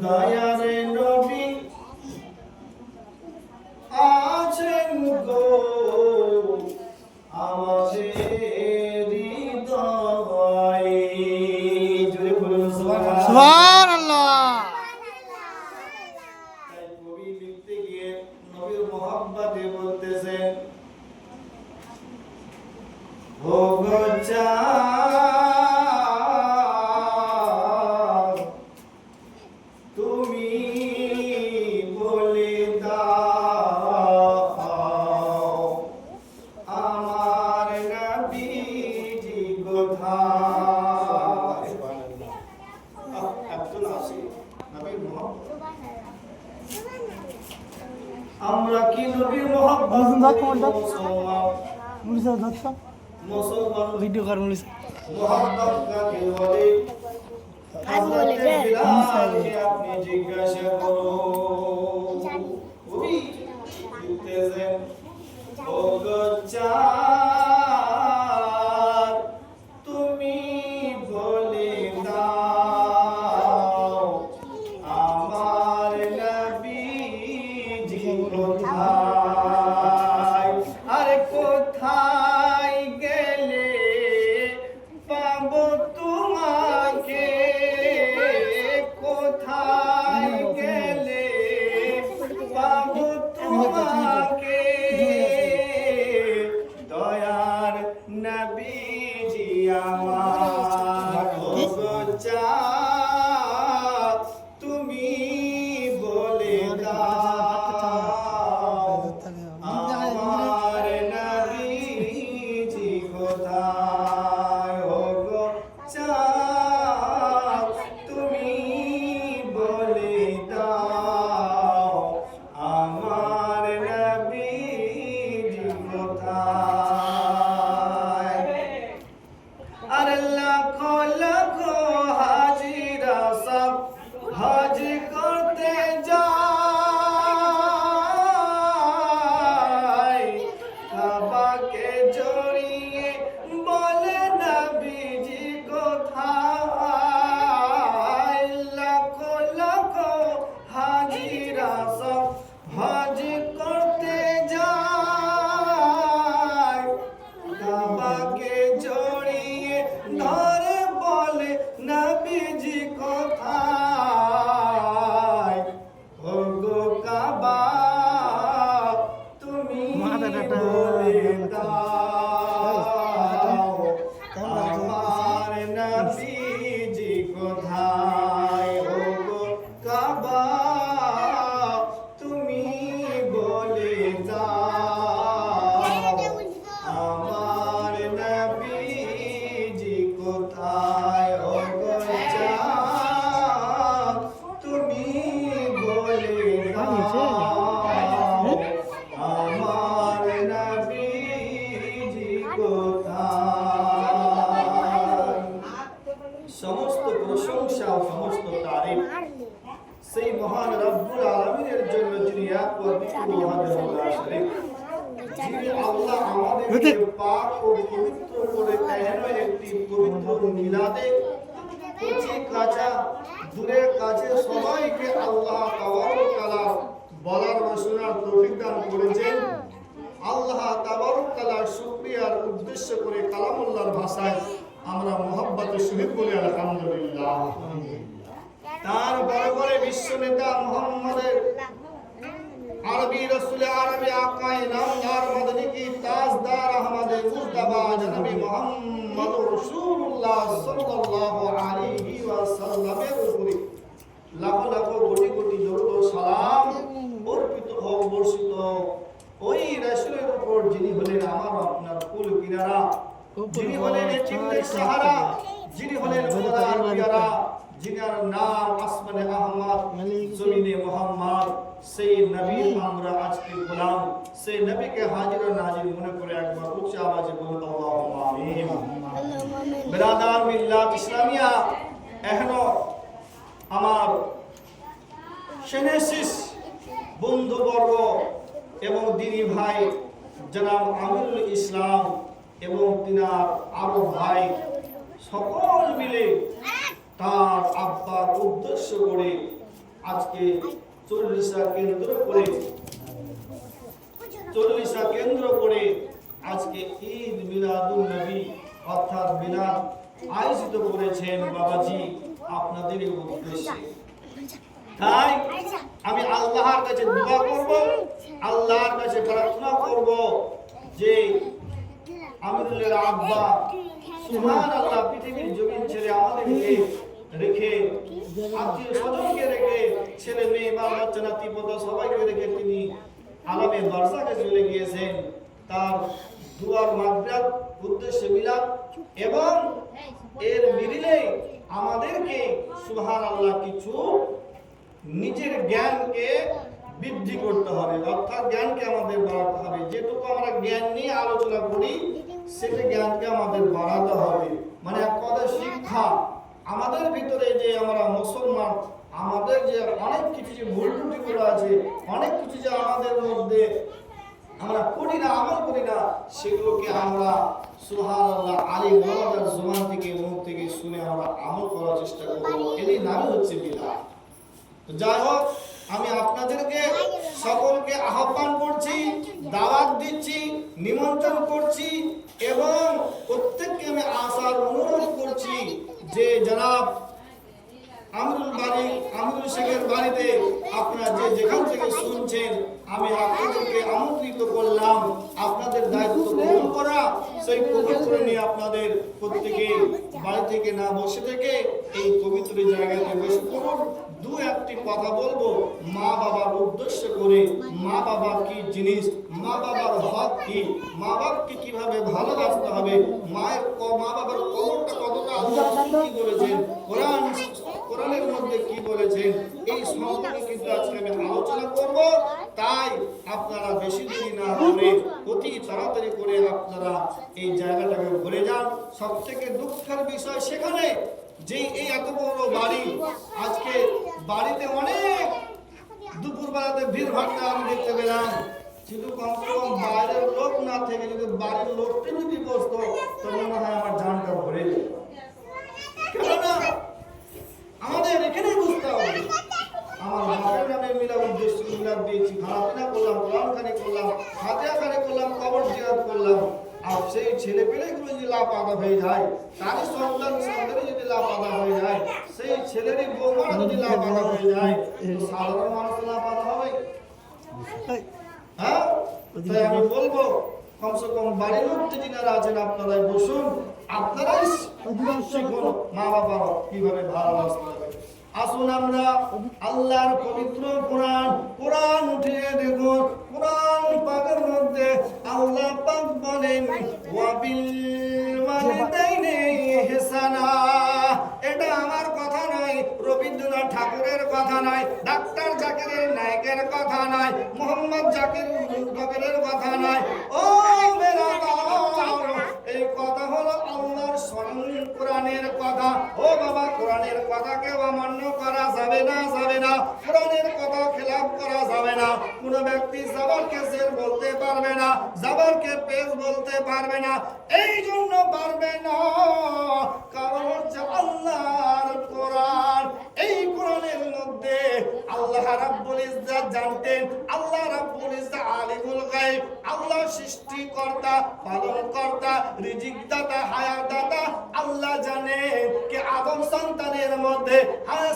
দয়ারে নবী আছেন গো আমাদের হৃদয়ে। জোরে বলুন সুবহানাল্লাহ। তাই কবি লিখতে গিয়ে নবীর মহব্বতে বলতেছেন, ও গো তুমি বলে দাও আমার নবীজি কোথায়। একজন আসি নবীর মহব্বত, আমরা কি নবীর মহব্বত মুসলমান ভিডিও কর মুলিস মহব্বত কাকে বলে? হযরতে বিলালকে আপনি জিজ্ঞাসা করুন। কবি লিখতেছেন, ও গো চাঁদ তুমি বলে দাও আমার নবীজি কোথায়। আরে কোথায় গেলে পাবো তোমাকে, কোথায় গেলে পাবো তোমাকে, দয়ার নবীজি আমার। ও গো চাঁদ তুমি বলে দাও আমার নবীজি কোথায়। ও গো চাঁদ তুমি বলে দাও আমার নবীজি কোথায়। আর লাখো লাখো হাজিরা সব হজ করতে যায়, কাবাকে জড়িয়ে বলে নবীজি কোথায়। লাখো লাখো হাজিরা সব হজ করতে যায়, কাবাকে জড়িয়ে ধরে বলে নবীজি কোথায়। ও গো কাবা তুমি বলে দাও আমার নবীজি কোথায়। ও গো কাবা তুমি বলে দাও আমার নবীজি কোথায়। ও গো চাঁদ তুমি বলে দাও আমার নবীজি কোথায়। সমস্ত প্রশংসা ও সমস্ত তারিফ সেই মহান রব্বুল আলামিনের জন্য, যিনি এক অদ্বিতীয় ওয়াহদাহু লা শারীক, যিনি আল্লাহ আমাদেরকে পাক ও পবিত্র করে এহেন একটি পবিত্র মিলাদে কচি কাঁচা দূরের কাছে সবাইকে আল্লাহ তাবারক তাআলা বলার ও শোনার তৌফিক দান করেছেন। আল্লাহ তাবারক তাআলার শুকরিয়ার উদ্দেশ্য করে কালামুল্লাহর ভাষায় আমরা মহব্বতের সহিত বলি আলহামদুলিল্লাহ। তার বরাবরে বিশ্ব নেতা মুহাম্মদের আরবি রসুল আরবি আকায়ে নামদার মদনী কি তাজদার আহমদ মুজতবা নবী মুহাম্মদ রাসূলুল্লাহ সাল্লাল্লাহু আলাইহি ওয়াসাল্লামের উপরে লাখো লাখো কোটি কোটি দরুদ ও সালাম অর্পিত হোক, বর্ষিত ওই রাসূলের উপর যিনি হলেন আমার আপনার কুল কিনারা, যিনি হলেন চিন্তার সাহারা, যিনি হলেন খোদার পিয়ারা, जिनार नाम आसमाने अहमद जमीने मोहम्मद সেই নবীর আমরা আজকে সেই নবীকে হাজির ও নাজির মনে করে একবার উচ্চ আওয়াজে বলুন আল্লাহুম্মা আমিন। বিরাদার মিল্লাত ইসলামিয়া, এখনো আমার সেনেসিস বন্ধুবর্গ এবং দিনী ভাই জনাব আমিরুল ইসলাম এবং তিনার আরো ভাই সকল মিলে তার আব্বার উদ্দেশ্য করে আজকে 40টা কেন্দ্র করে আজকে ঈদ মিলাদুন নবী অর্থাৎ মিলাদ আয়োজিত করেছেন বাবাজি আপনাদের উদ্দেশ্যে। তাই আমি আল্লাহর কাছে দোয়া করব, আল্লাহর কাছে প্রার্থনা করব যে আমিরুলের আব্বা সুবহানাল্লাহ পৃথিবীর জমিন ছেড়ে আমাদেরকে রেখে, আত্মীয় স্বজনকে রেখে, ছেলে মেয়ে বাল বাচ্চা নাতি পোতা সবাইকে রেখে তিনি আলামে বারজাখে চলে গিয়েছেন। তার দুয়ার মাগফিরাত উদ্দেশ্যে মিলাদ এবং এর মিলিলে আমাদেরকে সুবহানাল্লাহ কিছু নিজের জ্ঞানকে বৃদ্ধি করতে হবে, অর্থাৎ জ্ঞানকে আমাদের বাড়াতে হবে। যেটুকু আমরা জ্ঞান নিয়ে আলোচনা করি সেটা জ্ঞানকে আমাদের বাড়াতে হবে। মানে এক কথা শিক্ষা আমাদের ভিতরে যে আমরা মুসলমান, আমাদের যে অনেক কিছু যে ভুল ত্রুটিগুলো আছে, অনেক কিছু যে আমাদের মধ্যে আমরা করি না, আমল করি না, সেগুলোকে আমরা সুবহানাল্লাহ আলী মোহাম্মদের জবান থেকে মুখ থেকে শুনে আমরা আমল করার চেষ্টা করব। এরই নাম হচ্ছে বিদআত। তো যাই হোক, আমি আপনাদেরকে সকলকে আহ্বান করছি, দাওয়াত দিচ্ছি, নিমন্ত্রণ করছি এবং প্রত্যেককে আমি আসার অনুরোধ করছি যে জনাব আমিরুল শেখের বাড়িতে আপনারা যে যেখান থেকে শুনছেন, আমি আপনাদেরকে আমন্ত্রিত করলাম আপনাদের দায়িত্ব গ্রহণ করা। সেই পবিত্র নিয়ে আপনাদের প্রত্যেকে বাড়ি থেকে না বসে থেকে এই পবিত্র জায়গাতে বসে করুন। দু একটি কথা বলবো মা বাবার উদ্দেশ্য করে। মা বাবা কি জিনিস, মা বাবার হক কি, মা বাবাকে কিভাবে ভালোবাসতে হবে, মা বাবার কবরটা কতটা আল্লাহ কি বলেছেন, কোরআনের মধ্যে কি বলেছেন, এই সম্পর্কে কিন্তু আজকে আমি আলোচনা করব। তাই আপনারা বেশি দেরি না করে অতি তাড়াতাড়ি করে আপনারা এই জায়গাটাকে ঘুরে যান। সব থেকে দুঃখের বিষয় সেখানে যে এই এত বড় বাড়ি, আজকে বাড়িতে অনেক দুপুরবেলাতে ভিড় ভাট্টা আমি দেখতে পেলাম। শুধু কমসে কম বাইরের লোক না থেকে যদি বাড়ির লোককে যদি বসতো তো মনে হয় আমার জানটা ভরে যেত। কেননা আমাদের এখানেই বুঝতে হবে, আমার বাপের নামে মিলাদ উদ্দেশ্য মিলাদ দিয়েছি, খানাপিনা করলাম, কোরআন খানি করলাম, ফাতিহা খানি করলাম, কবর জিয়ারত করলাম। আর সেই ছেলে পেলেগুলো যদি লাপাতা হয়ে যায়, তারই সন্তান সন্তানই যদি লাপাতা হয়ে যায়, সেই ছেলেরই বৌমারা যদি লাপাতা হয়ে যায়, সাধারণ মানুষ লাপাতা হবে। হ্যাঁ, তাই আমি বলবো কমসে কম বাড়ির লোক যিনারা আছেন আপনারাই বসুন, আপনারাই শিখুন মা বাবার কিভাবে ভালোবাসতে হবে। আসুন আমরা আল্লাহর পবিত্র কোরআন উঠিয়ে দেখুন। কোরআন পাকের মধ্যে আল্লাহ পাক বলেন ওয়া বিল ওয়ালিদাইনি ইহসানা। এটা আমার কথা নয়, রবীন্দ্রনাথ ঠাকুরের কথা নয়, ডাক্তার জাকিরের নায়কের কথা নয়, মোহাম্মদ জাকিরের কথা নয়। ও মেরা বাবা, এই কথা হলো আল্লাহর স্বয়ং কোরআনের কথা। ও বাবা, কোরআনের কথাকে অমান্য করা যাবে না, যাবে না। কোরআনের কথা খেলাফ করা যাবে না। কোন ব্যক্তি জাবারকে জের বলতে পারবে না, জাবারকে পেজ বলতে পারবে না। এই জন্য পারবে না কারণ হচ্ছে আল্লাহর কোরআন। এই কোরআনের মধ্যে আল্লাহ রাব্বুল ইজ্জত জানতেন, আল্লাহ রাব্বুল ইজ্জত আলিমুল গায়ব, আল্লাহ সৃষ্টিকর্তা, পালনকর্তা, রিজিক দাতা, হায়াত দাতা। আল্লাহ জানেন যে আদম সন্তানের মধ্যে,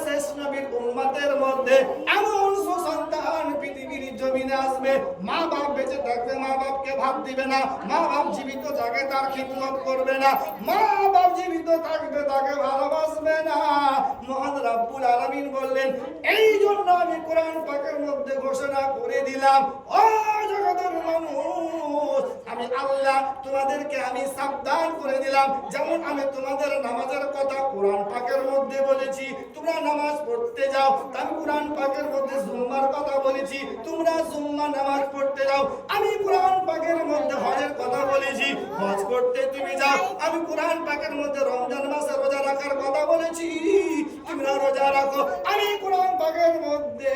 শেষ নবীর উম্মতের মধ্যে এমন সুসন্তান পৃথিবীর জমিনে আসবে, মা বাপ বেঁচে থাকবে মা বাপকে ভাত দিবে না, মা বাপ জীবিত থাকে তার খিদমত করবে না, মা বাপ জীবিত থাকবে তাকে ভালোবাসবে না। মহান রব্বুল আলামিন বললেন, এই জন্য আমি কোরআন পাকের মধ্যে ঘোষণা করে দিলাম, ও জগতের মানুষ, আমি আল্লাহ তোমাদেরকে আমি সাবধান করে দিলাম। যেমন আমি তোমাদের নামাজের কথা কোরআন পাকের মধ্যে বলেছি, তোমরা নামাজ পড়তে যাও। আমি কোরআন পাকের মধ্যে জুম্মার কথা বলেছি, তোমরা জুম্মা নামাজ পড়তে যাও। আমি কোরআন পাকের মধ্যে হজের কথা বলেছি, হজ করতে তুমি যাও। আমি কোরআন পাকের মধ্যে রমজান মাসে রোজা রাখার কথা বলেছি, তোমরা রোজা রাখো। আমি কোরআন পাকের মধ্যে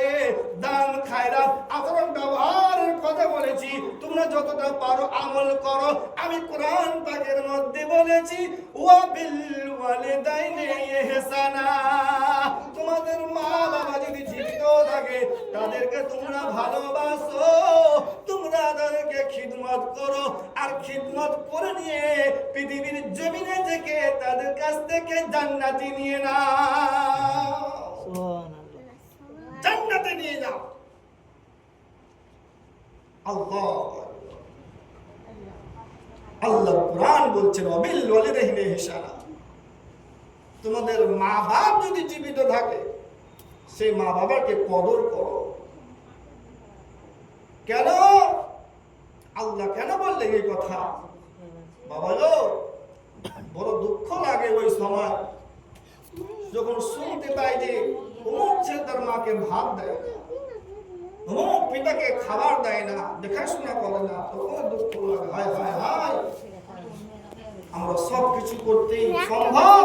দান খায়রাত আচরণ ব্যবহারের কথা বলেছি, তোমরা যতটা পারো আমল করো। আমি কোরআন পাকের মধ্যে বলেছি ওয়া বিল ওয়ালিদাইনি ইহসানা, তোমাদের মা বাবা যদি জীবিত থাকে তাদেরকে তোমরা ভালোবাসো, তোমরা তাদেরকে খিদমত করো। আর খিদমত করে নিয়ে পৃথিবীর জমিনে থেকে তাদের কাছ থেকে জান্নাতে নিয়ে নাও, জান্নাতে নিয়ে যাও। আল্লাহ আল্লাহ কোরআন বলছেন ওয়াবিল ওয়ালিদাইনি ইহসানা, তোমাদের মা বাপ যদি জীবিত থাকে সেই মা বাবাকে কদর করো। কেন আল্লাহ কেন বললেন এই কথা? বাবা গো, বড় দুঃখ লাগে ওই সময় যখন শুনতে পাই যে অমুক ছেলে তার মাকে ভাত দেয় না, অমুক পিতাকে খাবার দেয় না, দেখাশোনা করে না, তখন দুঃখ লাগে। হায় হায় হায়, আমরা সব কিছু করতেই সম্ভব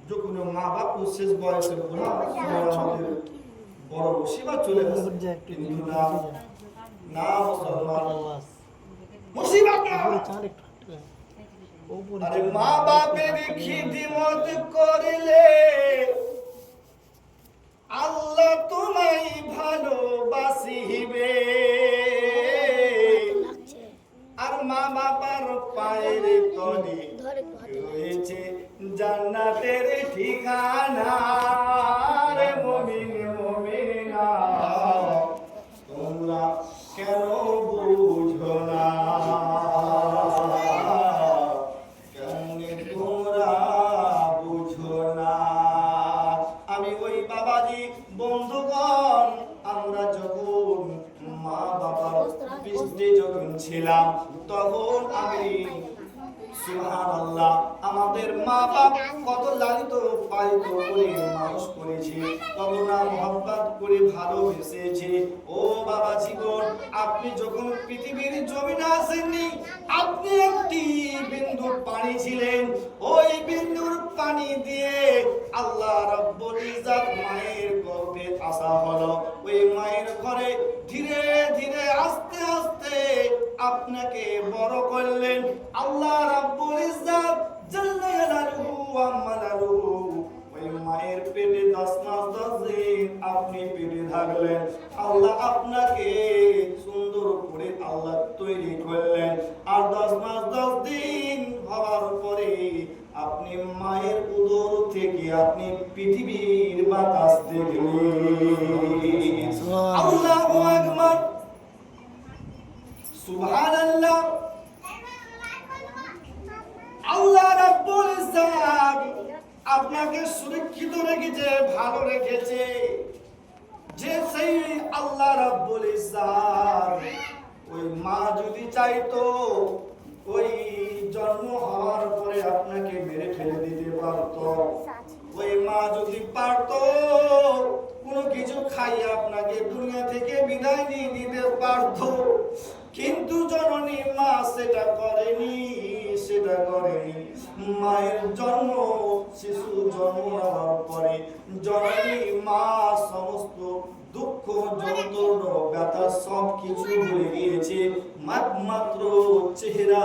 যখন মা বাপ শেষ বয়সে বুড়া আমাদের বড় মুসিবত চলে আসে। কিন্তু না মুসলমান, মুসিবত না। আরে মা বাপের খিদমত করলে আল্লাহ তোমায় ভালোবাসিবে, আর মা বাবার পায়ের তলে রয়েছে জান্নাতের ঠিকানা। রে মুমিন মুমিনা, তোমরা কেন বুঝো না, কেন তোমরা বুঝো না? আমি ওই বাবাজি বন্ধুগণ, আমরা যখন মা বাবার পৃষ্ঠে যখন ছিলাম তখন আমি সুবহানাল্লাহ আমাদের মা বাপ কত লালিত পালিত করে মানুষ করেছে, কত না মহব্বত করে ভালোবেসেছে। ও বাবা জীবন, আপনি যখন পৃথিবীর জমিনে আসেননি আপনি একটি বিন্দু পানি ছিলেন। ওই বিন্দুর পানি দিয়ে আল্লাহ রাব্বুল ইজ্জত মায়ের গর্ভে আসা হলো। ওই মায়ের ঘরে ধীরে ধীরে আস্তে আস্তে আপনাকে বড় করলেন আল্লাহ রাব্বুল ইজ্জত জাল্লা জালালুহু ওয়া মালালুহু। ওই মায়ের পেটে 10 মাস 10 দিন আপনি পেটে থাকলেন। আল্লাহ আপনাকে সুন্দর করে আল্লাহ তৈরি করলেন। আর 10 মাস 10 দিন হওয়ার পরে আপনি মায়ের উদর থেকে আপনি পৃথিবীর বাতাস দেখলেন। আল্লাহু আকবার, সুবহানাল্লাহ। আল্লাহ রাব্বুল ইজ্জত আপনাকে সুরক্ষিত রেখেছে, ভালো রেখেছে। যে সেই আল্লাহ রাব্বুল ইজ্জত ওই মা যদি চাইতো ওই জন্ম হওয়ার পরে আপনাকে মেরে ফেলে দিতে পারত। ওই মা যদি পারত কোনো কিছু খাইয়ে আপনাকে দুনিয়া থেকে বিদায় নিয়ে দিতে পারত, কিন্তু জননী মা সেটা করেনি, সেটা করেনি। মায়ের জন্ম, শিশু জন্ম নেওয়ার পরে জননী মা সমস্ত দুঃখ যন্ত্রণা ব্যথা সব কিছু ভুলে গিয়েছে মাত্র চেহারা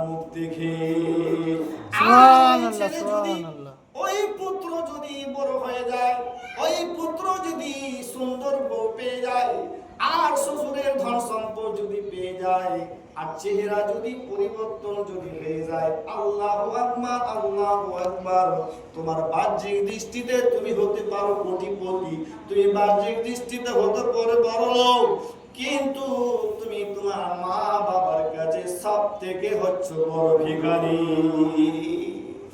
মুখ দেখে। ওই পুত্র যদি বড় হয়ে যায়, ওই পুত্র যদি সুন্দর বউ পেয়ে যায়, আর শ্বশুরের ধন সম্পদ যদি পেয়ে যায়, আর চেহারা যদি পরিবর্তন যদি হয়ে যায়, আল্লাহু আকবার, আল্লাহু আকবার। তোমার বাহ্যিক দৃষ্টিতে তুমি হতে পারো কোটিপতি, তুমি বাহ্যিক দৃষ্টিতে হতে পারো বড়লোক, কিন্তু তুমি তোমার মা বাবার কাছে সবথেকে হচ্ছে বড় ভিখারি।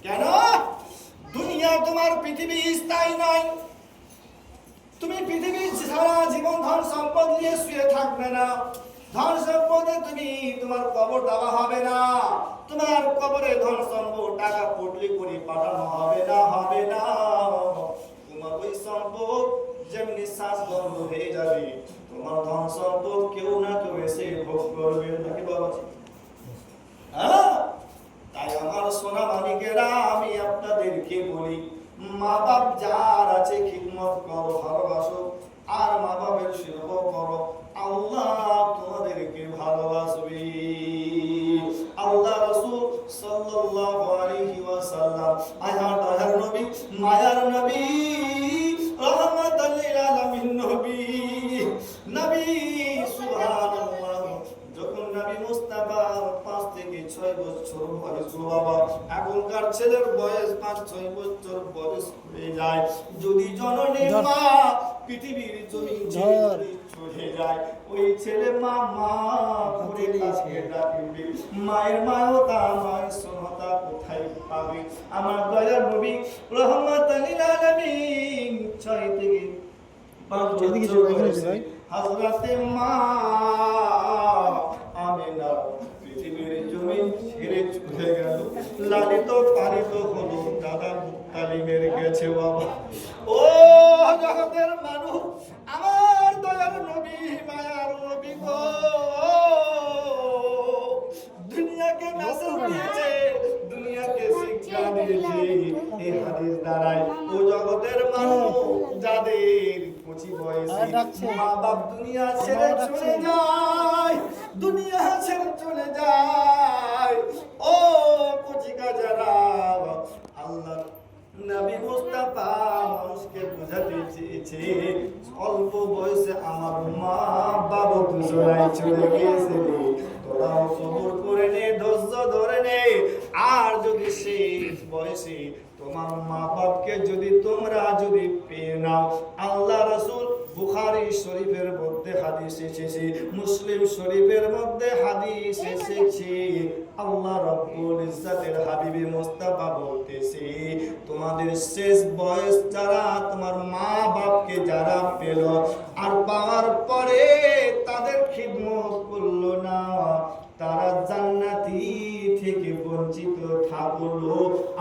কেন? দুনিয়া তোমার পৃথিবী স্থায়ী নয়। তুমি পৃথিবীর সারা জীবন ধন সম্পদ নিয়ে শুয়ে থাকবে না। ধন সম্পদে তুমি তোমার কবর দেওয়া হবে না, তোমার কবরে ধন সম্পদ টাকা পটলি করে পাঠানো হবে না, হবে না। তোমার ওই সম্পদ যেমনি শ্বাস বন্ধ হয়ে যাবে, তোমার ধন সম্পদ কেউ না কেউ এসে ভোগ করবে নাকি বাবা? তাই আমার সোনা মানিকেরা, আমি আপনাদেরকে বলি, মা বাপ যার আছে খিদমত করো, ভালোবাসো, আর মা বাপের সেবা করো, আল্লাহ তোমাদেরকে ভালোবাসবে। আল্লাহ রাসূল সাল্লাল্লাহু আলাইহি ওয়াসাল্লাম আয়ার দয়ার নবী, মায়ার নবী, রহমাতাল লিল আলামিন নবী, নবী সুবহানাল্লাহ, যখন নবী মুস্তাফা 5 থেকে 6 বছর বয়স, বাবা এখনকার ছেলের বয়স 5-6 বছর বয়স হয়ে যায়, যদি জননীর মা পৃথিবীর জমিন ছেড়ে চলে যায়, ওই ছেলে মা মা করে কাছে ডাকবে, মায়ের মায়তা মায়ের সোনাতা কোথায় পাবে? আমার দয়ার নবী রহমাতাল লিল আলামিন 6 থেকে 5 বছর বয়সে হযরতে মা আমিনা পৃথিবীর জমিন ছেড়ে চলে গেল, লালিত পালিত হলো দাদা মুত্তালিবের কাছে। বাবা ও জগতের মানুষ, আমার দয়ার নবী, মায়ার নবী গো, দুনিয়াকে মেসেজ দিয়েছে, দুনিয়াকে শিক্ষা দিয়েছে এই হাদিস দ্বারাই। ও জগতের মানুষ, যাদের কচি বয়সে মা বাপ দুনিয়া ছেড়ে চলে যায়, দুনিয়া ছেড়ে চলে যায়, ও কচি কাজারা, আল্লাহ নবী মুস্তাফা মানুষকে বোঝাতে চেয়েছে, অল্প বয়সে আমার মা বাবা দুজনাই চলে গিয়েছে, তোরাও সবর করে নে, ধৈর্য ধরে নে, আর যদি শেষ বয়সে তোমার মা বাপকে যদি তোমরা যদি পেয়ে নাও, আল্লাহ রাসূল বুখারী শরীফের মধ্যে হাদিস এসেছে, মুসলিম শরীফের মধ্যে হাদিস এসেছে, আল্লাহ রাব্বুল ইজ্জাতের হাবিবে মুস্তাফা বলতেছে, তোমাদের শেষ বয়স যারা তোমার মা বাপকে যারা পেল, আর পাওয়ার পরে তাদের খিদমত করলো না, তারা জান্নাতি থেকে বঞ্চিত থাকলো।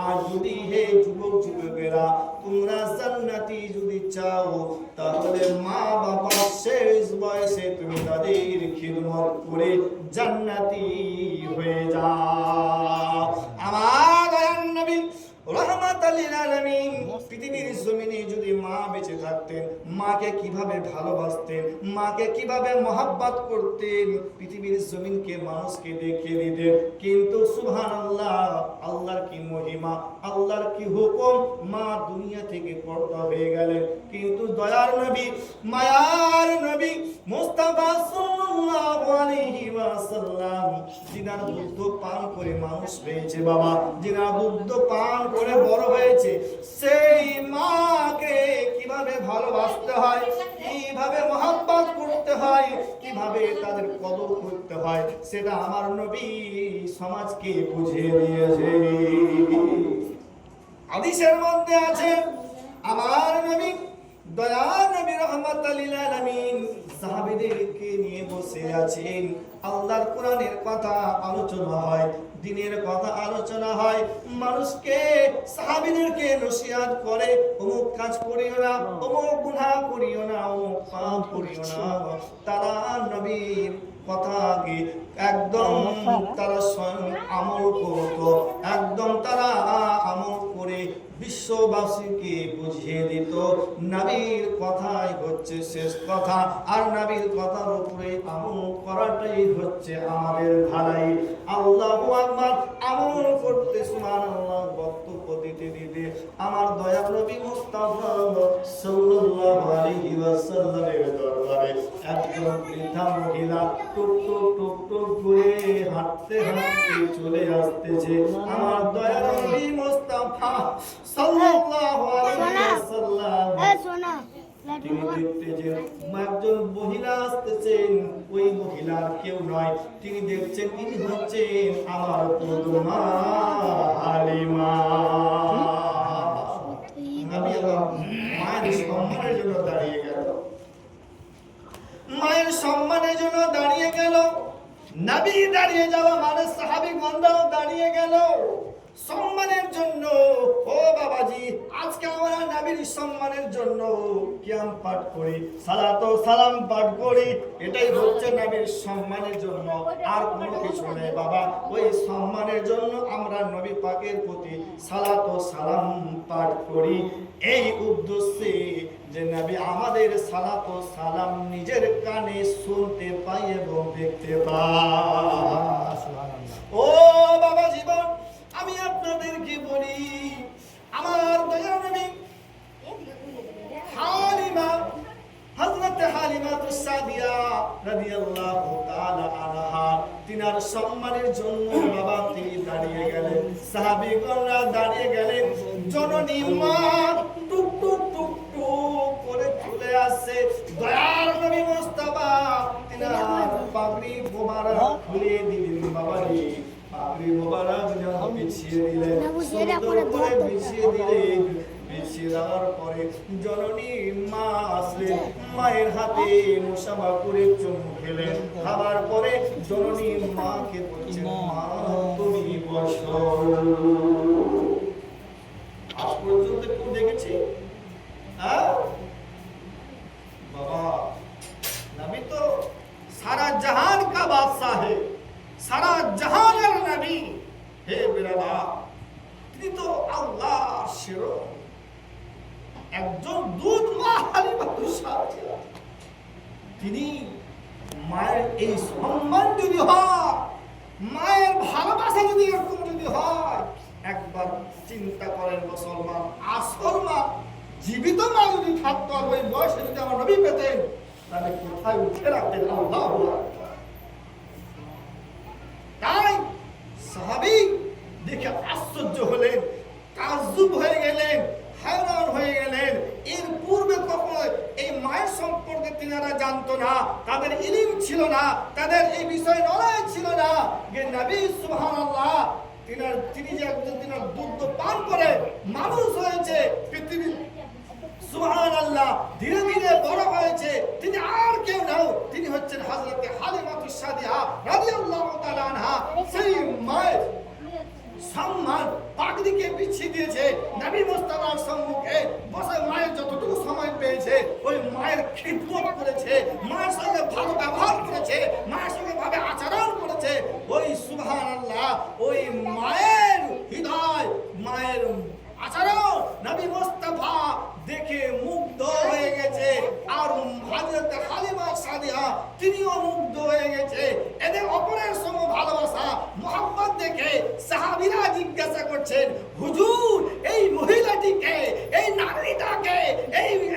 আর যদি হে যুবক যুবকেরা, তোমরা জান্নাতি যদি চাও, তাহলে মা বাবার শেষ বয়সে তুমি তাদের খিদমত করে জান্নাতি হয়ে যাও। আমার দয়ার নবী রহমাতাল লিল আলামিন পৃথিবীর জমিনে যদি মা বেঁচে থাকতেন, মাকে কিভাবে ভালোবাসতেন, মাকে কিভাবে মহব্বত করতেন, পৃথিবীর জমিনকে মানুষকে দেখিয়ে দিতেন। কিন্তু সুবহানাল্লাহ, আল্লাহর কি মহিমা, আল্লাহর কি হুকুম, মা দুনিয়া থেকে পর্দা হয়ে গেলেন। কিন্তু দয়ার নবী, মায়ার নবী মুস্তাফা সাল্লাল্লাহু আলাইহি ওয়াসাল্লাম, যিনার দুধ পান করে মানুষ হয়েছে বাবা, যিনার দুধ পান করে বড় হয়েছে, সেই মাকে কিভাবে ভালোবাসতে হয়, কিভাবে মহব্বত করতে হয়, কিভাবে তাদের কদর করতে হয়, সেটা আমার নবী সমাজকে বুঝিয়ে দিয়েছে। হাদিসের মধ্যে আছে, আমার নবী দয়ার নবী রহমাতাল লিল আলামিন সাহাবীদেরকে নিয়ে বসে আছেন, আল্লাহর কোরআনের কথা আলোচনা হয়, দ্বীনের কথা আলোচনা হয়, মানুষকে সাহাবীদেরকে নসিহত করে, অমুক কাজ করিও না, অমুক গুনাহ করিও না, অমুক পাপ করিও না। তারা নবীর কথাকে একদম তারা স্বয়ং আমল করত, একদম তারা আমল করে বিশ্ববাসীকে বুঝিয়ে দিত, নবীর কথাই হচ্ছে শেষ কথা, আর নবীর কথার উপরে আমল করাটাই হচ্ছে আমাদের ভালাই। আল্লাহু আকবার। আমল করতে সুবহানাল্লাহ বক্তব্য দিতে দিতে আমার দয়ার নবী মুস্তাফা সাল্লাল্লাহু আলাইহি ওয়াসাল্লামের দরবারে একজন বৃদ্ধা মহিলা টুক টুক টুক টুক করে হাঁটতে হাঁটতে চলে আসতেছে। আমার দয়ার নবী মুস্তাফা সাল্লাল্লাহু আলাইহি ওয়াসাল্লাম তিনি দেখতেছেন একজন মহিলা আসতেছেন, ওই মহিলার কেউ নয়, তিনি দেখছেন তিনি হচ্ছেন আমার পদমা হালিমা। নবী মায়ের সম্মানের জন্য দাঁড়িয়ে গেল, মায়ের সম্মানের জন্য দাঁড়িয়ে গেল। নবী দাঁড়িয়ে যাওয়া মানে সাহাবীগণরাও দাঁড়িয়ে গেল সম্মানের জন্য। ও বাবাজি, আজকে আমরা নবীর সম্মানের জন্য কিয়াম পাঠ করি, সালাত ও সালাম পাঠ করি, এটাই হচ্ছে নবীর সম্মানের জন্য, আর কোনো কিছু নেই বাবা। ওই সম্মানের জন্য আমরা নবী পাকের প্রতি সালাত ও সালাম পাঠ করি এই উদ্দেশ্যে যে নবী আমাদের সালাত ও সালাম নিজের কানে শুনতে পাই এবং দেখতে পাই। ও বাবা জীবন, আমি আপনাদেরকে বলি, আমার দয়ার নবী হালিমা, হযরত হালিমা তুসাদিয়া রাদিয়াল্লাহু তাআলা আনহা, তিনার সম্মানের জন্য বাবা তিনি দাঁড়িয়ে গেলেন, সাহাবীগণরা দাঁড়িয়ে গেলেন। জননী মা টুক টুক টুক টুক করে চলে আসছে। দয়ার নবী মুস্তাফা তিনার পাগড়ি মোবারক খুলে দিলেন বাবাজি, পাগড়ি মোবারক যখন বিছিয়ে দিলেন, সুন্দর করে বিছিয়ে দিলেন। বিছিয়ে দেওয়ার পরে জননী মা আসলেন, মায়ের হাতে মুসাফা করে চুমু খেলেন। খাবার পরে জননী মাকে বলছেন, মা তুমি বসো। আজ পর্যন্ত কেউ দেখেছি? বাবা, নবী তো সারা জাহান কা বাদশাহ হে, সারা জাহানের নবী হে বিরাদা, তিনি তো আল্লাহর শেরো, একজন দুধ মা হালিমা তুসাদিয়া। তিনি মায়ের এই সম্মান যদি হয়, মায়ের ভালোবাসা যদি এরকম যদি হয়, একবার চিন্তা করেন মুসলমান, আসল মা, জীবিত মা যদি থাকতো আর ওই বয়সে যদি আমার নবী পেতেন, তাহলে কোথায় উঠে রাখতেন? আল্লাহু আকবার। তাই সাহাবী দেখে আশ্চর্য হলেন, তাজ্জুব হয়ে গেলেন, হায়রান হয়ে গেলেন। এর পূর্বে কখনো এই মায়ের সম্পর্কে তিনারা জানতো না, তাদের ইলম ছিল না, তাদের এই বিষয়ে নলেজ ছিল না যে নবী সুবহানাল্লাহ তিনি যে একজন তিনার দুধ পান করে মানুষ হয়েছে, পৃথিবীর সুবহানাল্লাহ ধীরে ধীরে বড় হয়েছে, তিনি আর কেউ নন, তিনি হচ্ছেন হযরত হালিমা তুসাদিয়া রাদিয়াল্লাহু তাআলা আনহা। সেই মায়ের সম্মান পাগড়িকে বিছিয়ে দিয়েছে, নবী মুস্তাফার সম্মুখে বসে মায়ের যতটুকু সময় পেয়েছে ওই মায়ের খিদমত করেছে, মায়ের সঙ্গে ভালো ব্যবহার করেছে, মায়ের সঙ্গে ভাবে আচরণ করেছে। ওই সুবহানাল্লাহ, ওই মায়ের হৃদয়, মায়ের আচরণ নবী মুস্তাফা দেখে মুগ্ধ হয়ে গেছে, আর হযরত হালিমা সাদিয়া তিনিও মুগ্ধ হয়ে গেছে। এদের অপরের সঙ্গে ভালোবাসা মোহাম্মদ দেখে সাহাবীরা জিজ্ঞাসা করছেন, হুজুর এই মহিলাটিকে, এই নারীটাকে,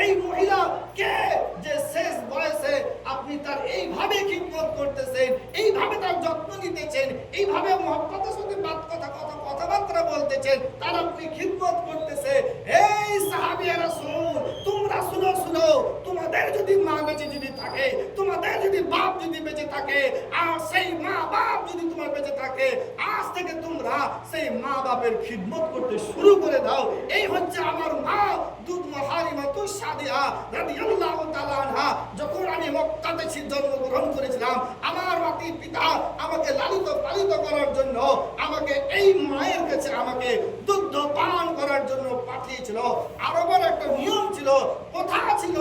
এই মহিলা কে যে শেষ বয়সে আপনি তার এইভাবে খিদমত করতেছেন, এইভাবে তার যত্ন নিতেছেন, এইভাবে মোহাম্মদের সাথে কথাবার্তা বলতেছেন, তার আপনি খিদমত করতেছে। এই সাহাবীরা রাসূল, তোমরা শুনো শুনো, তোমাদের যদি মা বেঁচে যদি থাকে, তোমাদের যদি বাপ যদি বেঁচে থাকে, আর সেই মা বাপ যদি তোমার বেঁচে থাকে, আজ থেকে তোমরা সেই মা বাপের খিদমত করতে শুরু করে দাও। এই হচ্ছে আমার মা দুধ হালিমা তুসাদিয়া রাদিয়াল্লাহু তাআলা আনহা। যখন আমি মক্কাতে জন্মগ্রহণ করেছিলাম, আমার মাতা পিতা আমাকে লালিত পালিত করার জন্য আমাকে এই মায়ের কাছে আমাকে দুধ পান করার জন্য পাঠিয়েছিল। আরবের একটা নিয়ম ছিল, কথা ছিল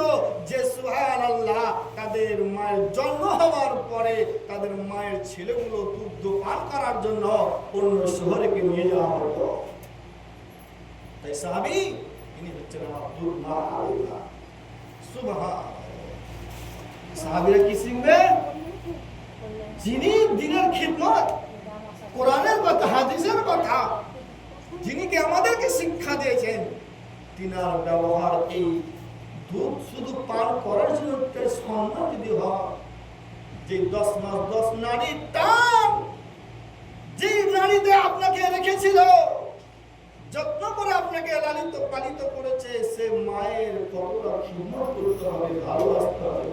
যে সুবহানাল্লাহ, তাদের মায়ের জন্ম হওয়ার পরে তাদের মায়ের ছেলেগুলো দুধ পান করার জন্য অন্য শহরে নিয়ে যাওয়া হতো। তাই সাহাবী ইনি হচ্ছেন আব্দুল মা হালিমা। সুবহানাল্লাহ, সাহাবীরা কি শিখবে? যিনি দ্বীনের খিদমত, কোরআনের কথা, হাদিসের কথা, যিনি কি আমাদেরকে শিক্ষা দিয়েছেন, তিনার ব্যবহার এই দুধ শুধু পান করার জন্য সম্মান যদি হয়, যে 10 মাস 10 নারীর টান, যে নারীতে আপনাকে রেখেছিল, যত্ন করে আপনাকে লালিত পালিত করেছে, সে মায়ের কতটা খিদমত করতে হবে, ভালোবাসতে হবে।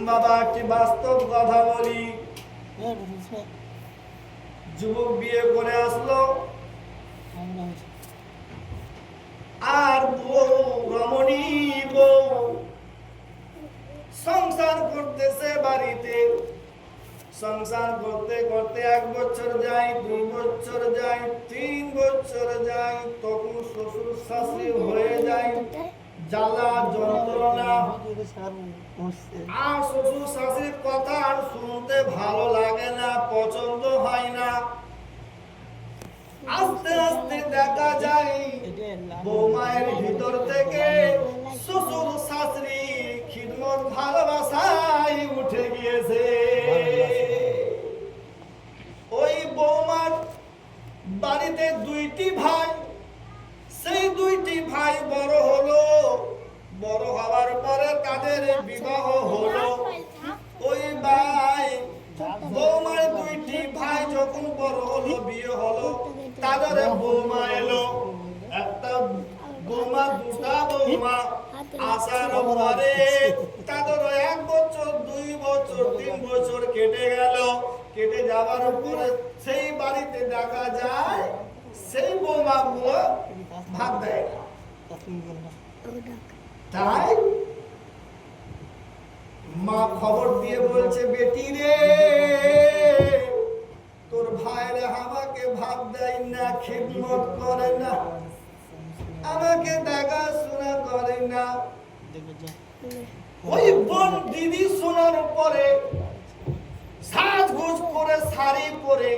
বাবা, কি বাস্তব কথা বলি, যুবক বিয়ে করে আসলো, আর বউ রমণী বউ সংসার করতেছে বাড়িতে, সংসার করতে করতে 1 বছর যায়, 2 বছর যায়, 3 বছর যায়, তখন শ্বশুর শাশুড়ি হয়ে যায় জ্বালা যন্ত্রণা। আর শ্বশুর শাশুড়ির কথা আর শুনতে ভালো লাগে না, পছন্দ হয় না। আস্তে আস্তে দেখা যায় বৌমায়ের ভিতর থেকে শ্বশুর শাশুড়ি খিদমত ভালোবাসায় উঠে গিয়েছে। ওই বৌমার বাড়িতে 2টি ভাই, সেই 2টি ভাই বড় হলো। বড় হওয়ার পরে তাদের বিবাহ হলো। ওই ভাই বৌমার 2টি ভাই যখন বড় হলো, বিয়ে হলো, তাদের বৌমা এলো। একটা বৌমা, 2টা বৌমা আসার পরে তাদের 1 বছর, 2 বছর, 3 বছর কেটে গেল। কেটে যাওয়ার পরে সেই বাড়িতে দেখা যায় সেই বৌমা গুলো ভাত দেয় না। তাই মা খবর দিয়ে বলছে, বেটি রে, তোর ভাইরা আমাকে ভাত দেয় না, খিদমত করে না, আমাকে দেখাশোনা করে না। ওই বোন দিদি শোনার পরে সাজগোজ করে, শাড়ি পরে,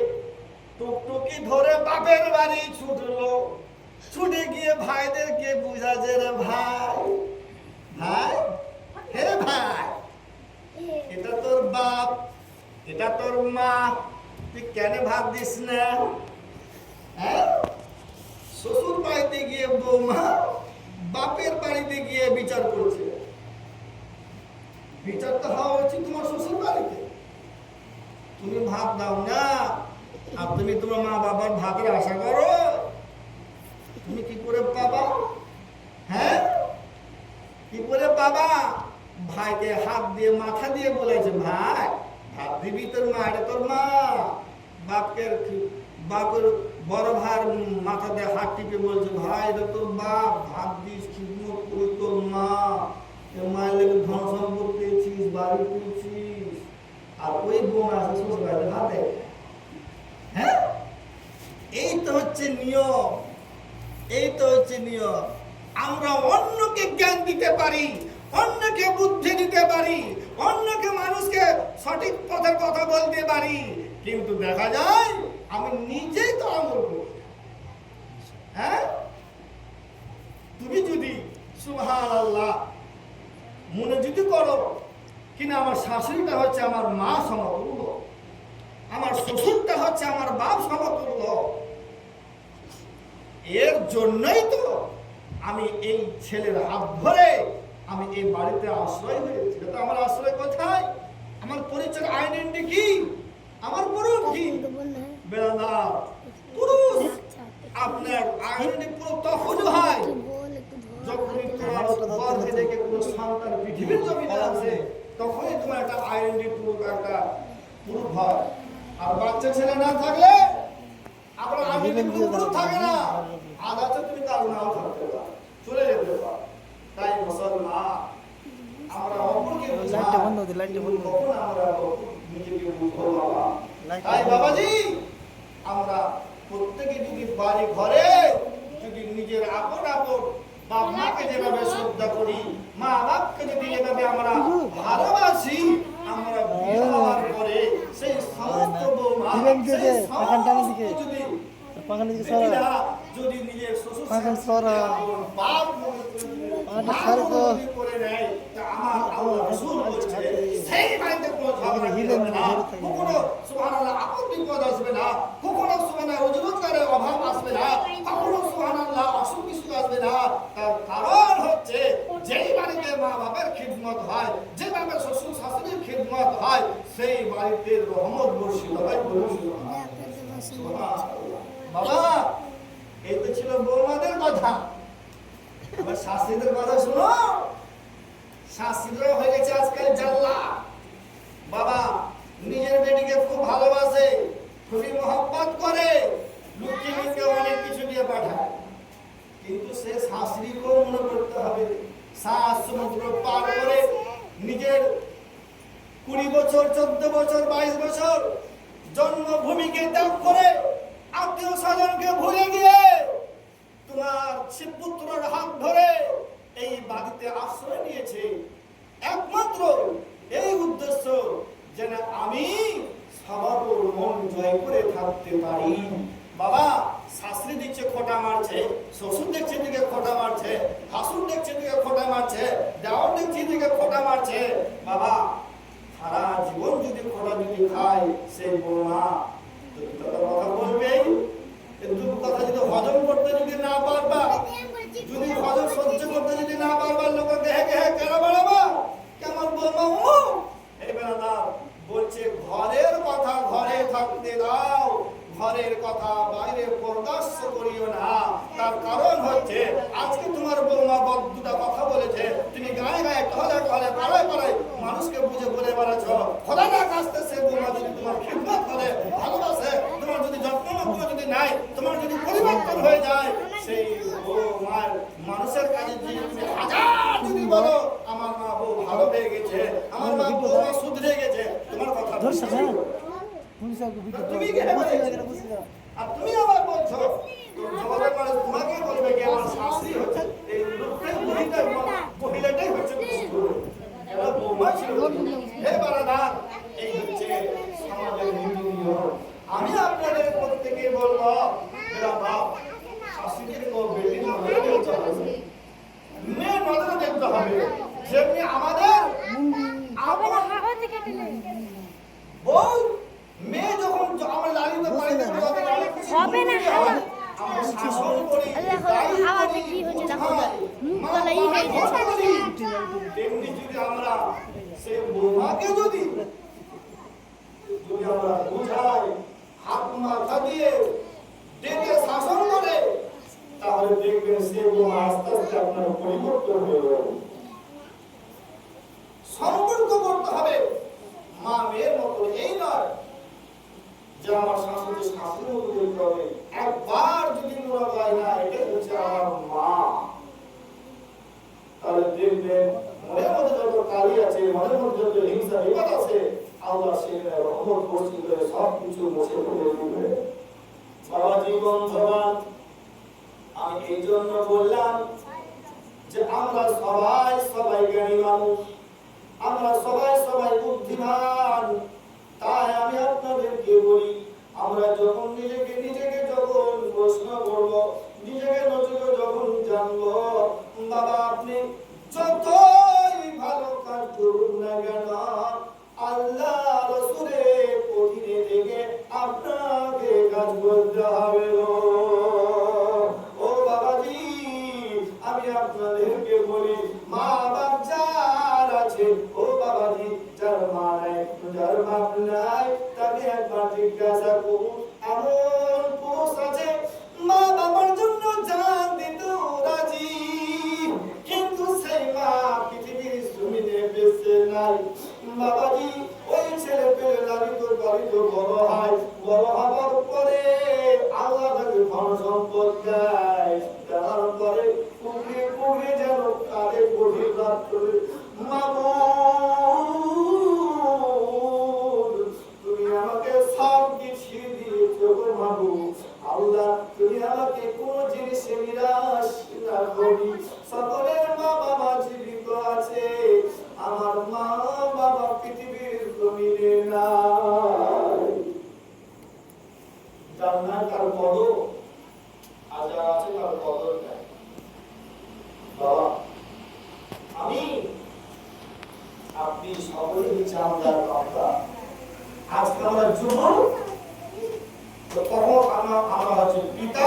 টুকটুকি ধরে বাপের বাড়ি ছুটলো। ছুটে গিয়ে ভাইদেরকে বুঝাচ্ছে, রে ভাই, ভাই, হে ভাই, এটা তোর বাপ, এটা তোর মা, তুই কেন ভাত দিস না? হ্যাঁ, শ্বশুর বাড়িতে গিয়ে বৌমা বাপের বাড়িতে গিয়ে বিচার করছে। বিচার তো হওয়া উচিত তোমার শ্বশুর বাড়িতে। তুমি ভাত দাও না, আর তুমি তোমার মা বাবার ভাতের আশা করো, তুমি কি করে পাবা? হ্যাঁ, কি করে পাবা? ভাইকে হাত দিয়ে, মাথা দিয়ে বলেছে, ভাই ভাত দিবি তোর মা, এটা তোর মা। বাপের বড় ভাইয়ের মাথা দিয়ে হাত টিপে বলছে, ভাই এটা তোর বাপ, ভাত দিস, খিদমত করে তোর মা, মায়ের লেগে ধন সম্পদ পেয়েছিস, বাড়ি পেয়েছিস, আর ওই বোন আছে শ্বশুর বাড়িতে ভাত দেয়। হ্যাঁ, এই তো হচ্ছে নিয়ম, এই তো হচ্ছে নিয়ম। আমরা অন্যকে জ্ঞান দিতে পারি, অন্যকে বুদ্ধি দিতে পারি, অন্যকে মানুষকে সঠিক পথের কথা বলতে পারি, কিন্তু দেখা যায় আমি নিজেই তো আমল করি। হ্যাঁ, তুমি যদি সুবহানাল্লাহ মনে যদি করো কিনা আমার শাশুড়িটা হচ্ছে আমার মা সমতুল্য, আমার শ্বশুরটা হচ্ছে আমার বাপ সমতুল্য, এর জন্যই তো আমি এই ছেলের হাত ধরে আমি এই বাড়িতে আশ্রয় হয়েছি। তো আমার আশ্রয় কোথায়? আমার পরিচয়, আইডেন্টি কি? আমার পুরুষ কি? বেলাদার পুরুষ। আপনার আইডেন্টি পুরো তখন হয় যখন তোমার গর্ভে থেকে কোনো সন্তান পৃথিবীর জমিনে আছে, তখনই তোমার একটা আইডেন্টি পুরো একটা পুরুষ হয়। আর বাচ্চা ছেলে না থাকলে আপনার আইডেন্টি পুরো থাকে না, আধা তুমি কারো নাও থাকতে পারো, চলে যেতে পারো। তাই মুসলমান আমরা অপরকে কখন আমরা নিজেকে বুঝবো বাবা? তাই বাবাজি আমরা প্রত্যেকে যদি বাড়ি ঘরে যদি নিজের আপন আপন বাপ মাকে যেভাবে শ্রদ্ধা করি, মা বাপকে যদি এভাবে আমরা ভালোবাসি, আমরা বিয়ে হওয়ার পরে সেই সমস্ত বৌমা, সেই সমস্ত যদি নিজের শ্বশুর বাপ করে নেয়, তা আমার আল্লাহ রাসূল বলছে সেই বাড়িতে কোনো ঝগড়া হবে না, কখনো সুবহানাল্লাহ আপদ বিপদ আসবে না, কখনো সুবহানাল্লাহ রোজগারের অভাব আসবে না, কখনো সুবহানাল্লাহ অসুখ বিসুখ আসবে না। তার কারণ হচ্ছে যেই বাড়িতে মা বাবার খিদমত হয়, যে বাবার শ্বশুর শাশুড়ির খিদমত হয়, সেই বাড়িতে রহমত বর্ষিত হয়। বাবা, এই তো ছিল বৌমাদের কথা, এবার শাশুড়িদের কথা শুনো। শাশুড়িরা হয়ে গেছে আজকাল জাল্লা। বাবা নিজের বেটিকে খুব ভালোবাসে, খুবই মহব্বত করে, লুকিয়ে লুকিয়ে অনেক কিছু দিয়ে পাঠায়, কিন্তু সে শাশুড়িকেও মনে করতে হবে। শাশ সমুদ্র পার করে নিজের 20 বছর বছর, 14 বছর, 22 বছর জন্মভূমিকে ত্যাগ করে আত্মীয় স্বজনকে ভুলে গিয়ে তোমার সে পুত্রের হাত ধরে এই বাড়িতে আশ্রয় নিয়েছে, একমাত্র এই উদ্দেশ্য যেন আমি সবার মন জয় করে থাকতে পারি। বাবা, শাশুড়ি দিচ্ছে খোটা মারছে, শ্বশুর দেখছে দিকে খোটা মারছে, হাসুর দেখছে দিকে খোটা মারছে, দেওয়ার দেখছে দিকে খোটা মারছে। বাবা, সারা জীবন যদি খোটা যদি খায় সেই বৌমা কথা বলবেই, কিন্তু কথা যদি হজম করতে যদি না পারবা, যদি হজম সহ্য করতে যদি না পারবা, লোক দেহে দেহে কেন বাড়াবা কেমন বৌমা এই বেলা বলছে ঘরের কথা ঘরে থাকতে দাও, ঘরের কথা বাইরে প্রকাশ করিও না। তার কারণ হচ্ছে আজকে তোমার বৌমা দুটা কথা বলেছে, তুমি গায়ে গায়ে টহলে টহলে পাড়ায় পাড়ায় মানুষকে বুঝে বলে বেড়াচ্ছ। খোদার কাছে সে বৌমা যদি তোমার খিদমত করে, ভালোবাসে, তোমার যদি যত্ন যদি নাই, তোমার যদি পরিবর্তন হয়ে যায়, সেই বৌমার মানুষের কাছে যে তুমি হাজার যদি বলো আমার মা বউ ভালো হয়ে গেছে, আমার মা বৌমা শুধরে গেছে, তোমার কথা তুমি আর তুমি আবার বলছো জগতের মানুষ তোমাকে বলবে কি আমার শাশুড়ি হচ্ছে এই লোকটাই মহিলাটাই হচ্ছে এরা বৌমা ছিল। হে বারাদার, এই হচ্ছে সমাজের নীতি নিয়ম। আমি আপনাদের প্রত্যেকে বলবো এরা বাপ শাশুড়িকে তো বেটি নজরে দেখতে হবে, মেয়ে নজরে দেখতে হবে। যেমনি আমাদের বউ মেয়ে যখন আমার লালিত বাড়িতে হবে না আমরা শাসন করি, আওয়াজে কি হচ্ছে দেখো, মুখ গলা ই হয়ে যাচ্ছে। তেমনি যদি আমরা সেই বৌমাকে যদি আমরা বুঝাই, হাত মাথা দিয়ে ডেকে শাসন করে, তাহলে দেখবেন সে বৌমা আস্তে আস্তে আপনার পরিবর্তন হয়ে যাবে। সম্পর্ক করতে হবে মা মেয়ের মতো, এই নয় যে আমার শাশুড়ি শাশুড়ি মতো দেখতে হবে। একবার যদি মনে হয় না এটা হচ্ছে আমার মা, তাহলে দেখবেন মনের মধ্যে যত কালি আছে, মনের মধ্যে যত হিংসা বিবাদ আছে, আল্লাহ সেখানে রহমত বর্ষিত করে সব কিছু মুছে ফেলে দিবে। বাবা জীবন জবান, আমি এই জন্য বললাম যে আমরা সবাই সবাই জ্ঞানী মানুষ, আমরা সবাই সবাই বুদ্ধিমান। তাই আমি আপনাদেরকে বলি, আমরা যখন নিজেকে যখন প্রশ্ন করব, নিজেকে যখন জানবো, বাবা আপনি যতই ভালো কাজ করুন না কেন, আল্লাহ রাসূলের অধীনে থেকে আপনাকে কাজ করতে হবে। ও বাবাজি, আমি আপনাদেরকে বলি, মা বাপ যার আছে, ও বাবাজি যার মা নাই, যার বাপ নাই, তাকে একবার জিজ্ঞাসা করুন। এমন পুরুষ আছে মা বাবার জন্য জান দিত রাজি, কিন্তু সেই মা পৃথিবীর জমিনে বেঁচে নাই। বাবাজি ওই ছেলে পেলে লালিত পালিত বড় হয়, বড় হবার পরে আল্লাহ তাকে ধন সম্পদ দেয়, দেওয়ার পরে পুড়ে পুড়ে যেন কারে গভীর রাত্রে মাবুদ তুমি আমাকে সব কিছু দিয়েছো গো মাবুদ। আল্লাহ তুমি আমাকে কোন জিনিসে নিরাশ না করি। সকলের মা বাবা জীবিত আছে, আমার মা বাবা পৃথিবীর জমিনে নাই। জান্নাত কার কদর, আজার আছে কার কদর নাই। বাবা আমি আপনি সকলেই হচ্ছে আমাদের বাবা। আজকে আমরা যুবক, তখন আমরা হচ্ছে পিতা,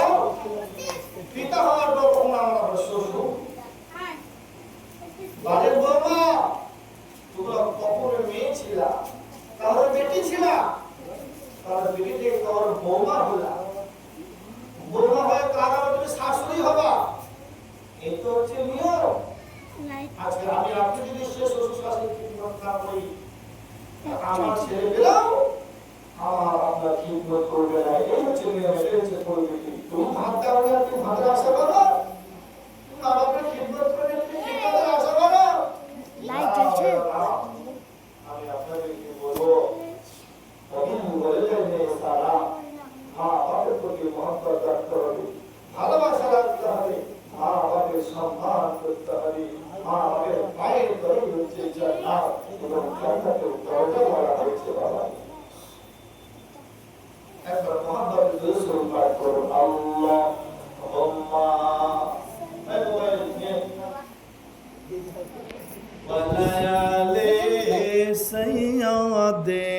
পিতা হওয়ার পর তখন আমরা শ্বশুর। বাড়ির বৌমা তোমরা কখনো মেয়ে ছিলা, তাহলে বেটি ছিলা, তাহলে বেটি থেকে তোমার বৌমা হলা, বৌমা হয়ে কারা তুমি শাশুড়ি হবা। এই তো হচ্ছে নিয়ম। আজকে আমি আপনি যদি সে শ্বশুর শাশুড়ি খিদমত না করি, আমার ছেলে পেলাও আমার আপনার খিদমত করবে না। এই হচ্ছে নিয়ম, এই হচ্ছে পরিস্থিতি। তুমি ভাত দাও না, তুমি ভাতের আশা করো, তুমি আমাকে খিদমত করবে, তুমি খিদমতের আশা করো। লাইট জ্বলছে। আমি আপনাদেরকে বলবো মোহাম্মদ রাসূল পাক করুন আল্লাহুম্মা ওয়ালায়ালি সাইয়্যিদিনা